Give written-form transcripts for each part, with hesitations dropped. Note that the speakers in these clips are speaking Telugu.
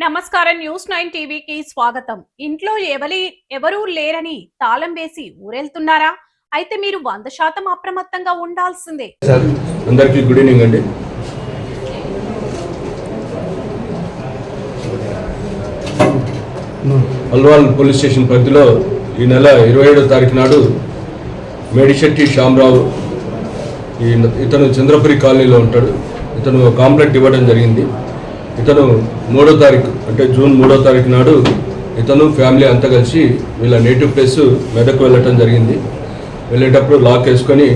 నమస్కారం. న్యూస్ 9 టీవీకి స్వాగతం. ఇంట్లో ఎవరూ లేరని తాళం వేసి ఊరెళ్తున్నారా? అయితే మీరు 100% అప్రమత్తంగా ఉండాల్సిందే. అందరికీ గుడ్ ఈవినింగ్ అండి. అల్వాల్ పోలీస్ స్టేషన్ పరిధిలో ఈ నెల 27వ తారీఖు నాడు మేడిశెట్టి శ్యామరావు, ఇతను చంద్రపురి కాలనీలో ఉంటాడు. ఇతను కాంప్లైంట్ ఇవ్వడం జరిగింది. ఇతను 3వ తారీఖు అంటే జూన్ 3వ తారీఖు నాడు ఇతను ఫ్యామిలీ అంతా కలిసి వీళ్ళ నేటివ్ ప్లేస్ మెదక్ వెళ్ళటం జరిగింది. వెళ్ళేటప్పుడు లాక్ వేసుకొని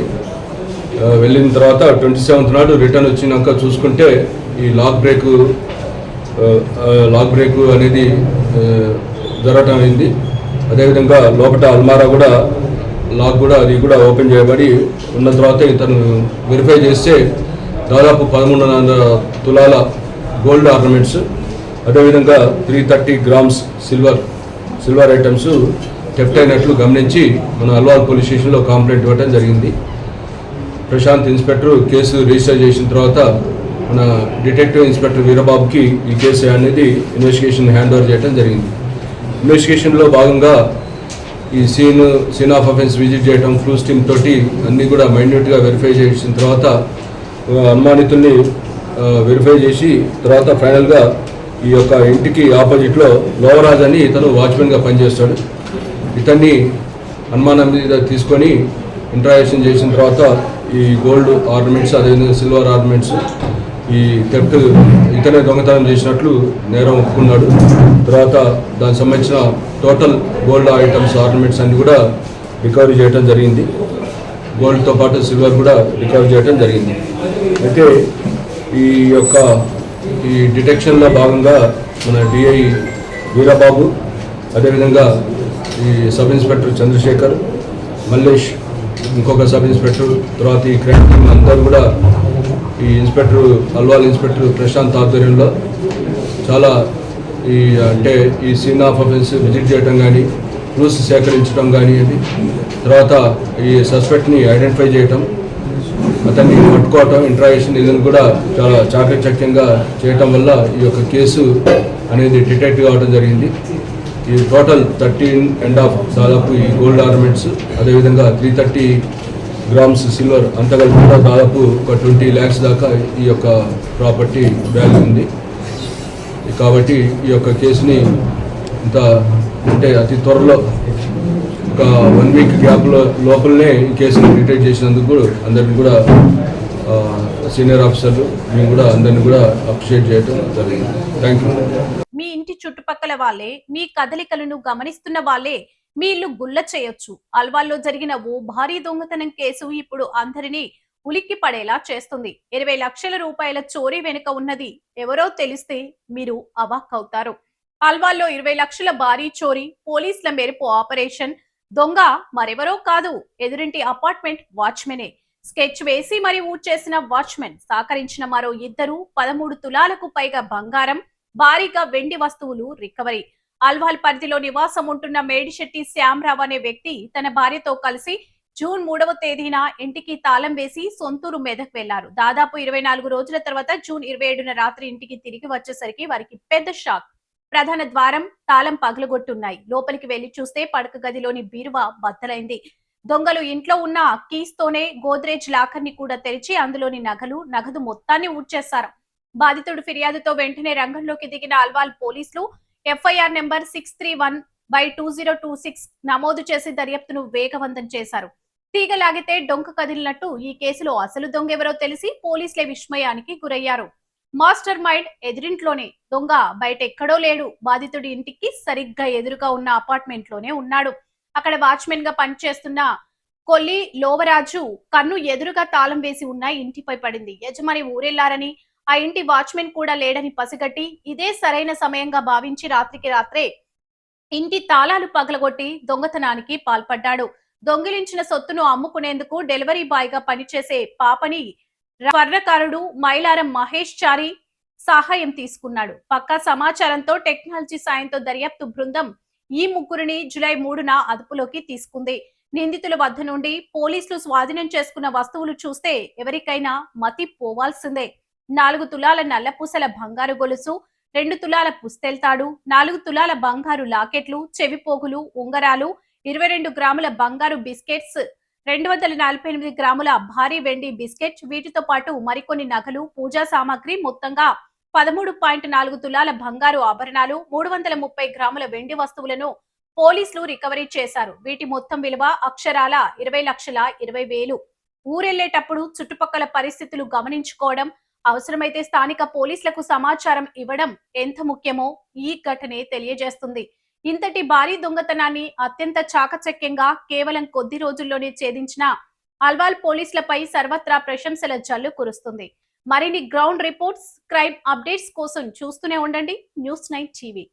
వెళ్ళిన తర్వాత 27th నాడు రిటర్న్ వచ్చినాక చూసుకుంటే ఈ లాక్ బ్రేక్ అనేది జరగటం అయింది. అదేవిధంగా లోపల అల్మారా కూడా లాక్ కూడా అది కూడా ఓపెన్ చేయబడి ఉన్న తర్వాత ఇతను వెరిఫై చేస్తే దాదాపు 1300 తులాల గోల్డ్ ఆర్నమెంట్స్, అదేవిధంగా 330 grams సిల్వర్ ఐటమ్స్ థెఫ్ట్ అయినట్లు గమనించి మన అల్వాల్ పోలీస్ స్టేషన్లో కంప్లైంట్ ఇవ్వడం జరిగింది. ప్రశాంత్ ఇన్స్పెక్టర్ కేసు రిజిస్టర్ చేసిన తర్వాత మన డిటెక్టివ్ ఇన్స్పెక్టర్ వీరబాబుకి ఈ కేసు అనేది ఇన్వెస్టిగేషన్ హ్యాండ్ ఓవర్ చేయడం జరిగింది. ఇన్వెస్టిగేషన్లో భాగంగా ఈ సీన్ ఆఫ్ అఫెన్స్ విజిట్ చేయడం, క్లూస్ టీమ్ తోటి అన్నీ కూడా మైన్యూట్గా వెరిఫై చేసిన తర్వాత అనుమానితుల్ని వెరిఫై చేసి తర్వాత ఫైనల్గా ఈ యొక్క ఇంటికి ఆపోజిట్లో లోవరాజ్ అని ఇతను వాచ్మెన్గా పనిచేస్తాడు. ఇతన్ని అనుమానం మీద తీసుకొని ఇంట్రాగేషన్ చేసిన తర్వాత ఈ గోల్డ్ ఆర్నమెంట్స్, అదేవిధంగా సిల్వర్ ఆర్నమెంట్స్, ఈ థెఫ్ట్ ఇతనే దొంగతనం చేసినట్లు నేరం ఒప్పుకున్నాడు. తర్వాత దానికి సంబంధించిన టోటల్ గోల్డ్ ఐటమ్స్, ఆర్నమెంట్స్ అన్ని కూడా రికవరీ చేయడం జరిగింది. గోల్డ్తో పాటు సిల్వర్ కూడా రికవరీ చేయడం జరిగింది. అయితే ఈ డిటెక్షన్లో భాగంగా మన డిఐ వీరబాబు, అదేవిధంగా ఈ సబ్ ఇన్స్పెక్టర్ చంద్రశేఖర్, మల్లేష్, ఇంకొక సబ్ ఇన్స్పెక్టర్, తర్వాత ఈ క్రైమ్ టీమ్ అందరూ కూడా ఈ అల్వాల్ ఇన్స్పెక్టర్ ప్రశాంత్ ఆధ్వర్యంలో చాలా ఈ సీన్ ఆఫ్ అఫెన్స్ విజిట్ చేయడం కానీ, క్లూస్ సేకరించడం కానీ, తర్వాత ఈ సస్పెక్ట్ని ఐడెంటిఫై చేయటం, అతన్ని పట్టుకోవటం, ఇంట్రాగేషన్ ఇదని కూడా చాలా చాకచక్యంగా చేయటం వల్ల ఈ యొక్క కేసు అనేది డిటెక్ట్ కావడం జరిగింది. ఈ టోటల్ 13.5 దాదాపు ఈ గోల్డ్ ఆర్నమెంట్స్, అదేవిధంగా 330 grams సిల్వర్ అంతా కలిపి కూడా దాదాపు ఒక 20 lakhs దాకా ఈ యొక్క ప్రాపర్టీ వాల్యూ ఉంది. కాబట్టి ఈ యొక్క కేసుని అతి త్వరలో ఒక 1 week గ్యాప్ లోపలనే ఈ కేసుని డిటెక్ట్ చేసినందుకు అందరినీ కూడా సీనియర్ ఆఫీసర్లు మేము కూడా అందరినీ కూడా అప్రిషియేట్ చేయడం జరిగింది. Thank you. మీ ఇంటి చుట్టుపక్కల వాళ్ళే మీ కదలికలను గమనిస్తున్న వాళ్ళే మీ ఇల్లు గుల్ల చేయొచ్చు. అల్వాల్లో జరిగిన ఓ భారీ దొంగతనం కేసు ఇప్పుడు అందరినీ ఉలిక్కి పడేలా చేస్తుంది. 20 లక్షల రూపాయల చోరీ వెనుక ఉన్నది ఎవరో తెలిస్తే మీరు అవాక్కవుతారు. అల్వాల్లో 20 లక్షల భారీ చోరీ, పోలీసుల మెరుపు ఆపరేషన్. దొంగ మరెవరో కాదు, ఎదురింటి అపార్ట్మెంట్ వాచ్మెనే. స్కెచ్ వేసి మరి ఊడ్చేసిన వాచ్మెన్, సహకరించిన మరో 2 13 తులాలకు పైగా బంగారం, భారీగా వెండి వస్తువులు రికవరీ. అల్వాల్ పరిధిలో నివాసం ఉంటున్న మేడిశెట్టి శ్యామరావు అనే వ్యక్తి తన భార్యతో కలిసి జూన్ 3వ తేదీన ఇంటికి తాళం వేసి సొంతూరు మెదక్ వెళ్లారు. దాదాపు 24 రోజుల తర్వాత జూన్ 27న రాత్రి ఇంటికి తిరిగి వచ్చేసరికి వారికి పెద్ద షాక్. ప్రధాన ద్వారం తాళం పగలగొట్టున్నాయి. లోపలికి వెళ్లి చూస్తే పడక గదిలోని బీరువా బద్దలైంది. దొంగలు ఇంట్లో ఉన్న కీస్ తోనే గోద్రేజ్ లాకర్ ని కూడా తెరిచి అందులోని నగదు మొత్తాన్ని ఊడ్చేశారు. బాధితుడు ఫిర్యాదుతో వెంటనే రంగంలోకి దిగిన అల్వాల్ పోలీసులు FIR నెంబర్ 631/2026 నమోదు చేసి దర్యాప్తును వేగవంతం చేశారు. తీగలాగితే డొంక కదిలినట్టు ఈ కేసులో అసలు దొంగ ఎవరో తెలిసి పోలీసులే విస్మయానికి గురయ్యారు. మాస్టర్ మైండ్ ఎదురింట్లోనే, దొంగ బయట ఎక్కడో లేడు. బాధితుడి ఇంటికి సరిగ్గా ఎదురుగా ఉన్న అపార్ట్మెంట్ లోనే ఉన్నాడు. అక్కడ వాచ్మెన్ గా పనిచేస్తున్న కొల్లి లోవరాజు కన్ను ఎదురుగా తాళం వేసి ఉన్న ఇంటిపై పడింది. యజమాని ఊరెళ్లారని, ఆ ఇంటి వాచ్మెన్ కూడా లేడని పసిగట్టి ఇదే సరైన సమయంగా భావించి రాత్రికి రాత్రే ఇంటి తాళాలు పగలగొట్టి దొంగతనానికి పాల్పడ్డాడు. దొంగిలించిన సొత్తును అమ్ముకునేందుకు డెలివరీ బాయ్ గా పనిచేసే పాపని స్వర్ణకారుడు మైలారం మహేష్ చారి సహాయం తీసుకున్నాడు. పక్కా సమాచారంతో టెక్నాలజీ సాయంతో దర్యాప్తు బృందం ఈ ముగ్గురిని జూలై 3న అదుపులోకి తీసుకుంది. నిందితుల వద్ద నుండి పోలీసులు స్వాధీనం చేసుకున్న వస్తువులు చూస్తే ఎవరికైనా మతి పోవాల్సిందే. 4 తులాల నల్లపూసల బంగారు గొలుసు, 2 తులాల పుస్తెల్తాడు, 4 తులాల బంగారు లాకెట్లు, చెవిపోగులు, ఉంగరాలు, 22 గ్రాముల బంగారు బిస్కెట్స్, 248 గ్రాముల భారీ వెండి బిస్కెట్, వీటితో పాటు మరికొన్ని నగలు, పూజా సామాగ్రి మొత్తంగా 13.4 తులాల బంగారు ఆభరణాలు, 330 గ్రాముల వెండి వస్తువులను పోలీసులు రికవరీ చేశారు. వీటి మొత్తం విలువ అక్షరాల 20,20,000. ఊరెళ్లేటప్పుడు చుట్టుపక్కల పరిస్థితులు గమనించుకోవడం, అవసరమైతే స్థానిక పోలీసులకు సమాచారం ఇవ్వడం ఎంత ముఖ్యమో ఈ ఘటనే తెలియజేస్తుంది. ఇంతటి భారీ దొంగతనాన్ని అత్యంత చాకచక్యంగా కేవలం కొద్ది రోజుల్లోనే ఛేదించిన అల్వాల్ పోలీసులపై సర్వత్రా ప్రశంసల జల్లు కురుస్తుంది. మరిన్ని గ్రౌండ్ రిపోర్ట్స్, క్రైమ్ అప్డేట్స్ కోసం చూస్తూనే ఉండండి న్యూస్ 9 టీవీ.